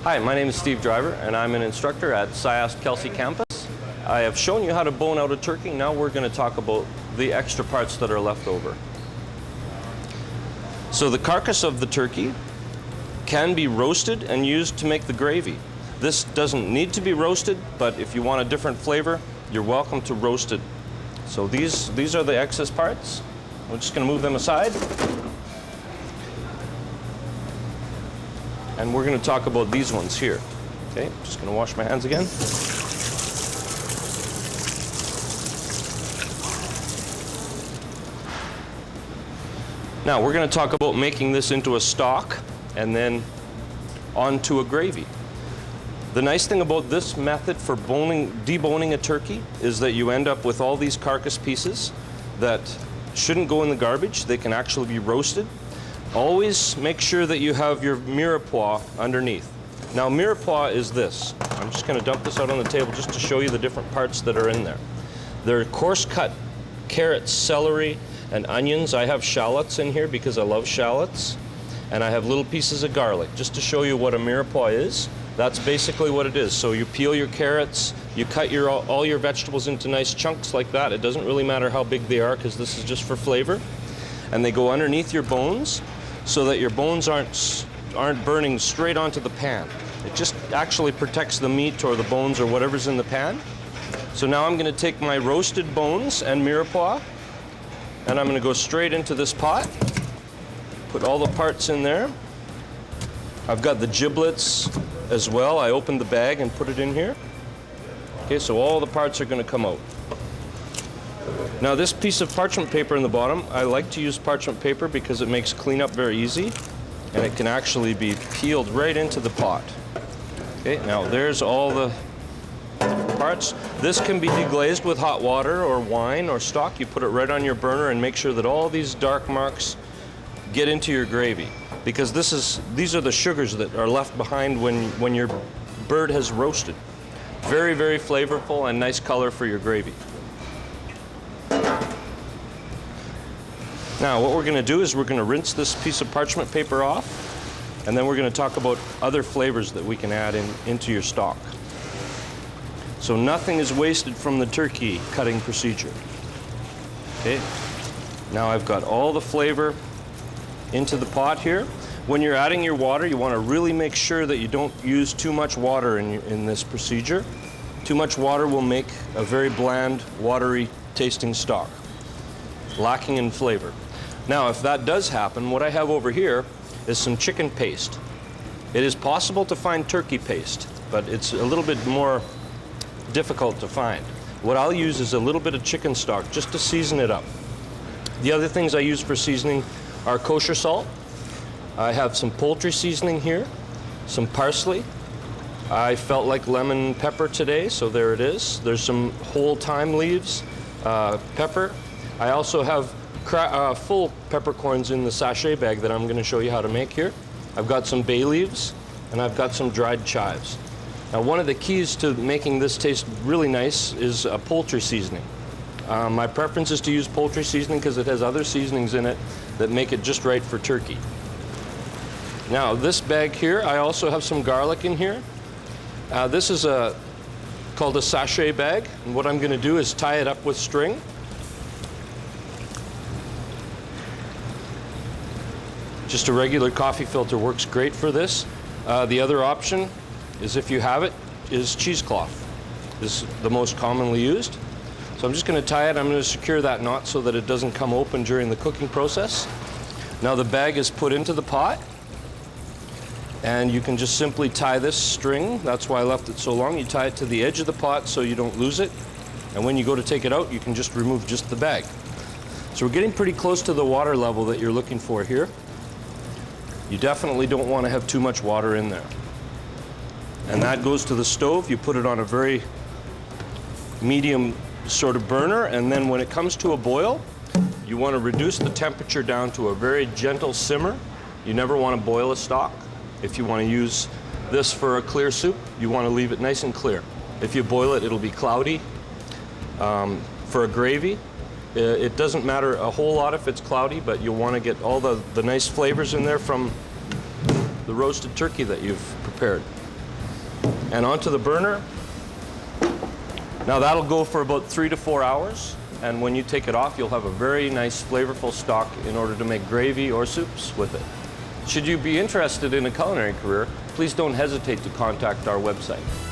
Hi, my name is Steve Driver, and I'm an instructor at SIAST Kelsey campus. I have shown you how to bone out a turkey. Now we're going to talk about the extra parts that are left over. So the carcass of the turkey can be roasted and used to make the gravy. This doesn't need to be roasted, but if you want a different flavor, you're welcome to roast it. So these are the excess parts. We're just going to move them aside. And we're going to talk about these ones here. Okay, just going to wash my hands again. Now we're going to talk about making this into a stock and then onto a gravy. The nice thing about this method for deboning a turkey is that you end up with all these carcass pieces that shouldn't go in the garbage. They can actually be roasted. Always make sure that you have your mirepoix underneath. Now mirepoix is this. I'm just going to dump this out on the table just to show you the different parts that are in there. They're coarse cut carrots, celery, and onions. I have shallots in here because I love shallots. And I have little pieces of garlic just to show you what a mirepoix is. That's basically what it is. So you peel your carrots, you cut all your vegetables into nice chunks like that. It doesn't really matter how big they are because this is just for flavor. And they go underneath your bones so that your bones aren't burning straight onto the pan. It just actually protects the meat or the bones or whatever's in the pan. So now I'm going to take my roasted bones and mirepoix, and I'm going to go straight into this pot. Put all the parts in there. I've got the giblets as well. I opened the bag and put it in here. Okay, so all the parts are going to come out. Now this piece of parchment paper in the bottom, I like to use parchment paper because it makes cleanup very easy, and it can actually be peeled right into the pot. Okay, now there's all the parts. This can be deglazed with hot water or wine or stock. You put it right on your burner and make sure that all these dark marks get into your gravy, because these are the sugars that are left behind when your bird has roasted. Very, very flavorful and nice color for your gravy. Now what we're going to do is we're going to rinse this piece of parchment paper off, and then we're going to talk about other flavors that we can add into your stock. So nothing is wasted from the turkey cutting procedure. Okay, now I've got all the flavor into the pot here. When you're adding your water, you want to really make sure that you don't use too much water in this procedure. Too much water will make a very bland, watery tasting stock, lacking in flavor. Now, if that does happen, what I have over here is some chicken paste. It is possible to find turkey paste, but it's a little bit more difficult to find. What I'll use is a little bit of chicken stock just to season it up. The other things I use for seasoning are kosher salt. I have some poultry seasoning here, some parsley. I felt like lemon pepper today, so there it is. There's some whole thyme leaves, pepper. I also have full peppercorns in the sachet bag that I'm going to show you how to make here. I've got some bay leaves, and I've got some dried chives. Now one of the keys to making this taste really nice is a poultry seasoning. My preference is to use poultry seasoning because it has other seasonings in it that make it just right for turkey. Now this bag here, I also have some garlic in here. This is called a sachet bag, and what I'm going to do is tie it up with string. Just a regular coffee filter works great for this. The other option is, if you have it, is cheesecloth. This is the most commonly used. So I'm just going to tie it. I'm going to secure that knot so that it doesn't come open during the cooking process. Now the bag is put into the pot, and you can just simply tie this string. That's why I left it so long. You tie it to the edge of the pot so you don't lose it. And when you go to take it out, you can just remove just the bag. So we're getting pretty close to the water level that you're looking for here. You definitely don't want to have too much water in there. And that goes to the stove. You put it on a very medium sort of burner, and then when it comes to a boil, you want to reduce the temperature down to a very gentle simmer. You never want to boil a stock. If you want to use this for a clear soup, you want to leave it nice and clear. If you boil it, it'll be cloudy. For a gravy, it doesn't matter a whole lot if it's cloudy, but you'll want to get all the nice flavors in there from the roasted turkey that you've prepared. and onto the burner. Now that'll go for about 3 to 4 hours, and when you take it off, you'll have a very nice flavorful stock in order to make gravy or soups with it. Should you be interested in a culinary career, please don't hesitate to contact our website.